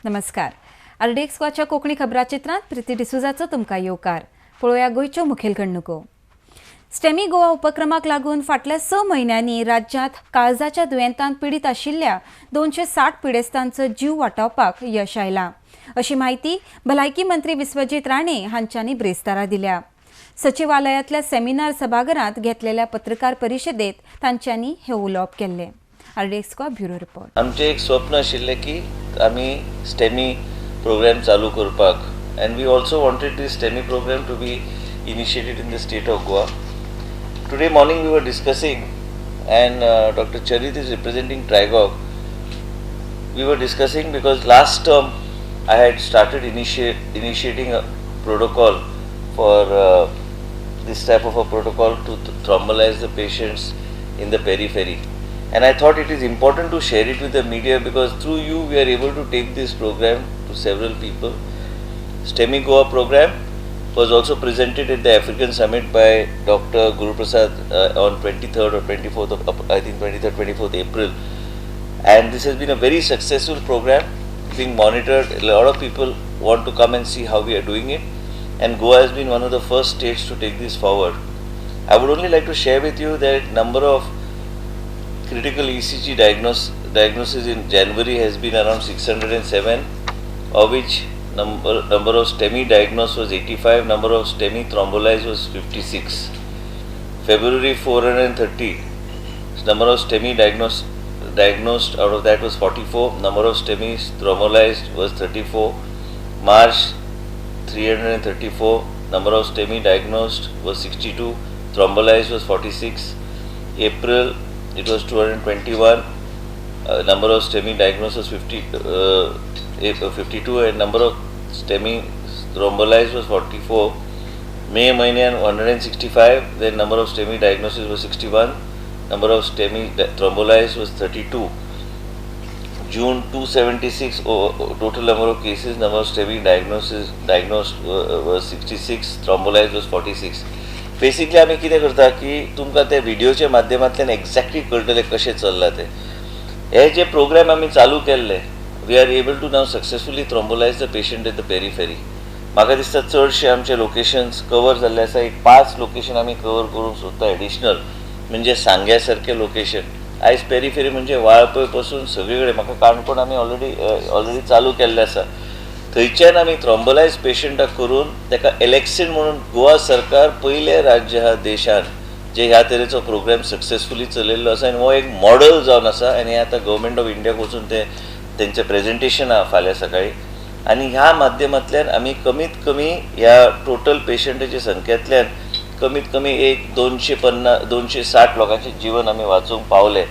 नमस्कार. आरडीएक्स गोवाच्या कोंकणी खबराचित्रांत प्रिती डिसुजाचो तुमकां येवकार. पळोवया गोंयच्यो मुखेल घडणुको. स्टेमी गोवा उपक्रमाक लागून फाटल्या 6 म्हयन्यांनी राज्यांत काळजाच्या दुयेंतान पिडीत आशिल्ल्या 260 पिडेस्तांचो जीव वाटावपाक यश आयलां, अशी माहिती भलायकी मंत्री विश्वजीत राणे हांच्यांनी ब्रेस्तारा दिल्या. सचिवालयातल्या सेमिनार सभाघरांत घेतलेल्या पत्रकार परिशदेत तांच्यांनी हे उलोवप केल्ले. RDX Goa bureau report. आमचे एक स्वप्न आशिल्लें की आमी स्टेमी प्रोग्राम चालू करपाक, and we also wanted this STEMI program to be initiated in the state of Goa. Today morning we were discussing, and Dr. Charit is representing Trigog. We were discussing because last term I had started initiating a protocol for this type of a protocol to thrombolize the patients in the periphery. And I thought it is important to share it with the media because through you we are able to take this program to several people. STEMI Goa program was also presented at the African Summit by Dr. Guru Prasad on 23rd or 24th of, I think 23rd, 24th April. And this has been a very successful program, being monitored. A lot of people want to come and see how we are doing it. And Goa has been one of the first states to take this forward. I would only like to share with you that number of critical ECG diagnosis in January has been around 607, of which number of STEMI diagnosed was 85, number of STEMI thrombolized was 56. February 430, number of STEMI diagnosed out of that was 44, number of STEMI thrombolized was 34. March 334, number of STEMI diagnosed was 62, thrombolized was 46. April it was 221, number of STEMI diagnosed was 52, and number of STEMI thrombolized was 44. May महिन्यान 165, then number of STEMI diagnosis was 61, number of STEMI thrombolized was 32. June 276, total number of cases, number of STEMI diagnosed was 66, thrombolized was 46. Basically आमी कितें करता की तुमकां ते व्हिडिओच्या माध्यमांतल्यान exactly कळटलें कशें चल्लां तें. हे जे प्रोग्राम आमी चालू केल्ले, we are able to now successfully thrombolyse the patient at the periphery. म्हाका दिसता चडशे आमचे लोकेशन्स कवर जाल्ले आसा. एक 5 लोकेशन आमी कवर करूंक सोदता एडिशनल, म्हणजे सांग्या सारके लोकेशन. आयज पेरिफेरी म्हणजे वाळपय पासून सगळे कडेन म्हाका काणकोण आमी ऑलरेडी चालू केल्ले आसा. थंयच्यान आमी थ्रोम्बोलायज पेशंटाक करून ताका एलेक्सिन म्हणून गोवा सरकार पयले राज्य हा देशान जे ह्या तरेचो प्रोग्राम सक्सेसफुली चलयल्लो आसा, आनी हो एक मॉडल जावन आसा. आनी आता गव्हर्मेंट ऑफ इंडियाक वचून तेंचें प्रेझेंटेशन आहा फाल्यां सकाळी. आनी ह्या माध्यमांतल्यान आमी कमीत कमी ह्या टोटल पेशंटाच्या संख्येंतल्यान कमीत कमी एक 260 लोकांचें जीवन आमी वाचोवंक पावले.